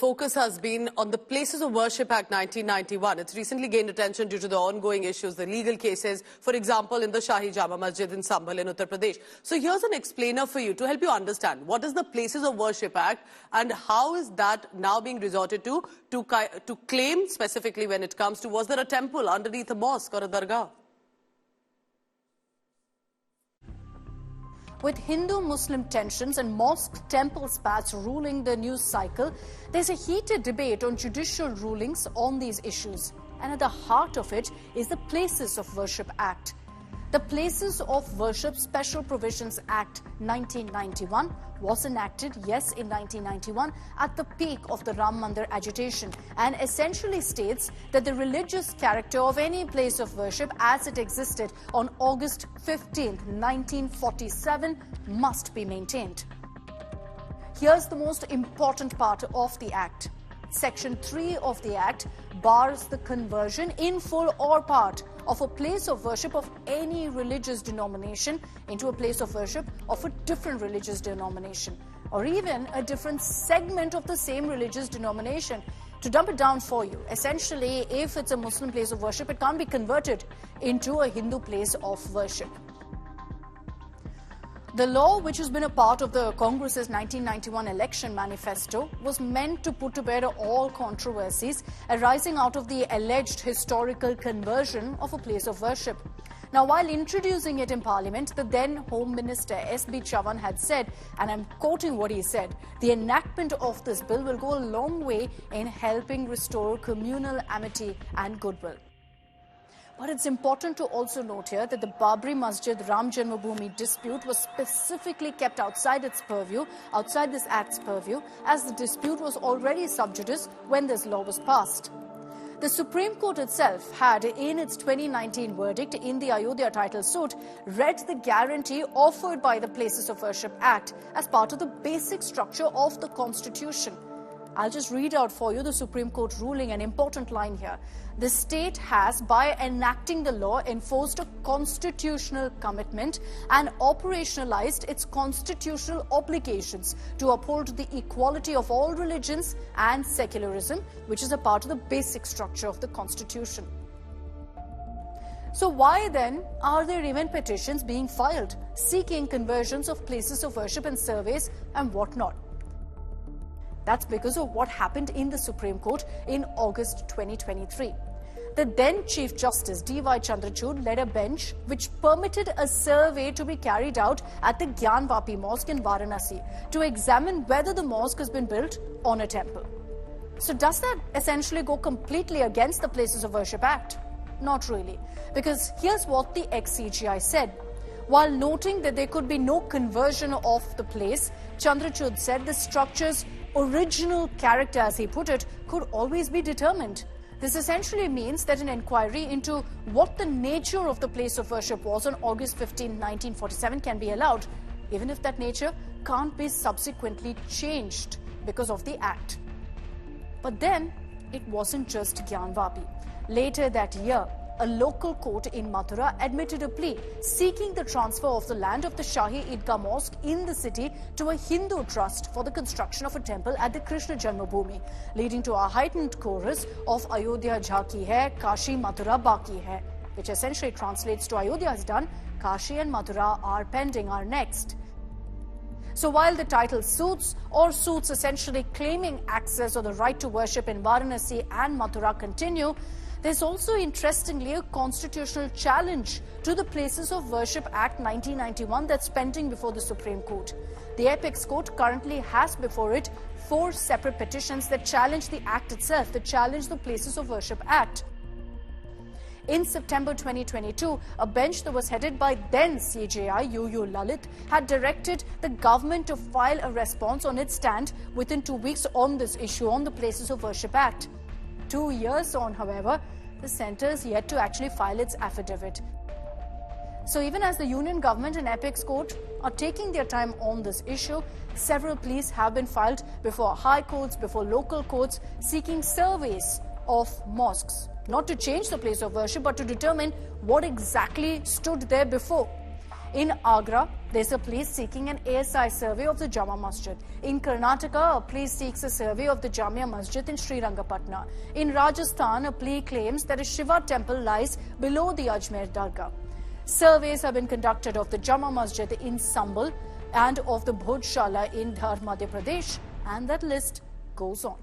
focus has been on the Places of Worship Act 1991. It's recently gained attention due to the ongoing issues, the legal cases, for example, in the Shahi Jama Masjid in Sambhal in Uttar Pradesh. So here's an explainer for you to help you understand what is the Places of Worship Act and how is that now being resorted to claim specifically when it comes to was there a temple underneath a mosque or a dargah? With Hindu-Muslim tensions and mosque-temple spats ruling the news cycle, there's a heated debate on judicial rulings on these issues. And at the heart of it is the Places of Worship Act. The Places of Worship Special Provisions Act 1991 was enacted, yes, in 1991, at the peak of the Ram Mandir agitation, and essentially states that the religious character of any place of worship as it existed on August 15, 1947 must be maintained. Here's the most important part of the Act. Section 3 of the Act bars the conversion in full or part of a place of worship of any religious denomination into a place of worship of a different religious denomination, or even a different segment of the same religious denomination. To dump it down for you, essentially, if it's a Muslim place of worship, it can't be converted into a Hindu place of worship. The law, which has been a part of the Congress's 1991 election manifesto, was meant to put to bed all controversies arising out of the alleged historical conversion of a place of worship. Now, while introducing it in Parliament, the then Home Minister S.B. Chavan had said, and I'm quoting what he said, the enactment of this bill will go a long way in helping restore communal amity and goodwill. But it's important to also note here that the Babri Masjid Ram Janmabhoomi dispute was specifically kept outside its purview, outside this Act's purview, as the dispute was already sub judice when this law was passed. The Supreme Court itself had, in its 2019 verdict in the Ayodhya title suit, read the guarantee offered by the Places of Worship Act as part of the basic structure of the Constitution. I'll just read out for you the Supreme Court ruling, an important line here. The state has, by enacting the law, enforced a constitutional commitment and operationalized its constitutional obligations to uphold the equality of all religions and secularism, which is a part of the basic structure of the Constitution. So why then are there even petitions being filed seeking conversions of places of worship and surveys and whatnot? That's because of what happened in the Supreme Court in August 2023. The then Chief Justice D.Y. Chandrachud led a bench which permitted a survey to be carried out at the Gyanvapi Mosque in Varanasi to examine whether the mosque has been built on a temple. So does that essentially go completely against the Places of Worship Act? Not really, because here's what the ex-CJI said. While noting that there could be no conversion of the place, Chandrachud said the structure's original character, as he put it, could always be determined. This essentially means that an inquiry into what the nature of the place of worship was on August 15, 1947 can be allowed, even if that nature can't be subsequently changed because of the Act. But then, it wasn't just Gyanvapi. Later that year, a local court in Mathura admitted a plea seeking the transfer of the land of the Shahi Idgah Mosque in the city to a Hindu trust for the construction of a temple at the Krishna Janmabhoomi, leading to a heightened chorus of Ayodhya Jhaki Hai, Kashi Mathura Baki Hai, which essentially translates to Ayodhya is done, Kashi and Mathura are pending, are next. So while the title suits or suits essentially claiming access or the right to worship in Varanasi and Mathura continue, there's also, interestingly, a constitutional challenge to the Places of Worship Act 1991 that's pending before the Supreme Court. The Apex Court currently has before it 4 separate petitions that challenge the Act itself, that challenge the Places of Worship Act. In September 2022, a bench that was headed by then CJI UU Lalit had directed the government to file a response on its stand within 2 weeks on this issue, on the Places of Worship Act. 2 years on, however, the centre is yet to actually file its affidavit. So even as the Union Government and Apex Court are taking their time on this issue, several pleas have been filed before high courts, before local courts, seeking surveys of mosques, not to change the place of worship, but to determine what exactly stood there before. In Agra, there's a police seeking an ASI survey of the Jama Masjid. In Karnataka, a police seeks a survey of the Jamia Masjid in Srirangapatna. In Rajasthan, a police claims that a Shiva temple lies below the Ajmer Dargah. Surveys have been conducted of the Jama Masjid in Sambal and of the Bhojshala in Dhar, Madhya Pradesh, and that list goes on.